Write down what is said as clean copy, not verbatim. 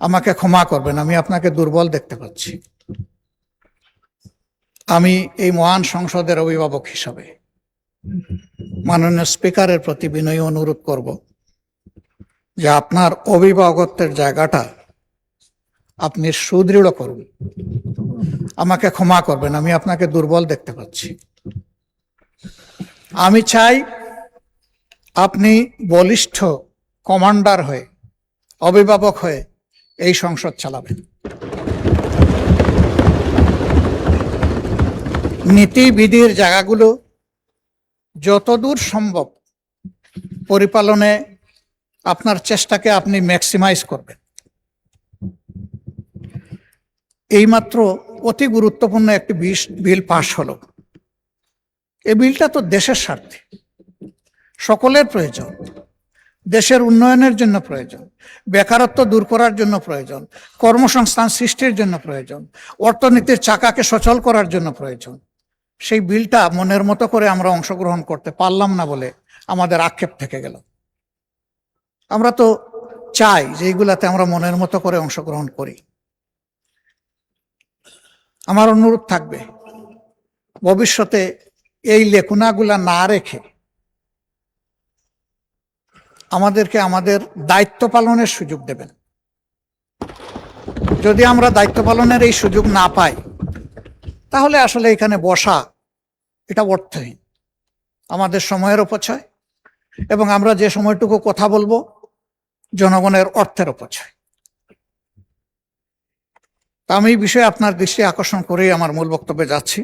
আমাকে ক্ষমা করবেন, আমি আপনাকে দুর্বল দেখতে পাচ্ছি। আমি এই মহান সংসদের অভিভাবক হিসাবে মাননীয় স্পিকারের প্রতি বিনয়ী অনুরোধ করব যে আপনার অভিভাবকত্বের জায়গাটা আপনি সুদৃঢ় করুন। আমাকে ক্ষমা করবেন, আমি আপনাকে দুর্বল দেখতে পাচ্ছি। আমি চাই আপনি বলিষ্ঠ কমান্ডার হয়ে, অভিভাবক হয়ে এই সংসদ চালাবেন। নীতিবিধির জায়গাগুলো যতদূর সম্ভব পরিপালনে আপনার চেষ্টাকে আপনি ম্যাক্সিমাইজ করবেন। এইমাত্র অতি গুরুত্বপূর্ণ একটি বিল পাশ হলো। এই বিলটা তো দেশের স্বার্থে, সকলের প্রয়োজন, দেশের উন্নয়নের জন্য প্রয়োজন, বেকারত্ব দূর করার জন্য প্রয়োজন, কর্মসংস্থান সৃষ্টির জন্য প্রয়োজন, অর্থনীতির চাকাকে সচল করার জন্য প্রয়োজন। সেই বিলটা মনের মতো করে আমরা অংশগ্রহণ করতে পারলাম না বলে আমাদের আক্ষেপ থেকে গেল। আমরা তো চাই যে এইগুলাতে আমরা মনের মতো করে অংশগ্রহণ করি। আমার অনুরোধ থাকবে ভবিষ্যতে এই লেখুনাগুলা না রেখে আমাদেরকে আমাদের দায়িত্ব পালনের সুযোগ দেবেন। যদি আমরা দায়িত্ব পালনের এই সুযোগ না পাই তাহলে আসলে এখানে বসা এটা অর্থহীন, আমাদের সময়ের অপচয়, এবং আমরা যে সময়টুকু কথা বলবো জনগণের অর্থের অপচয়। আমি এই বিষয়ে আপনার দৃষ্টি আকর্ষণ করেই আমার মূল বক্তব্যে যাচ্ছি।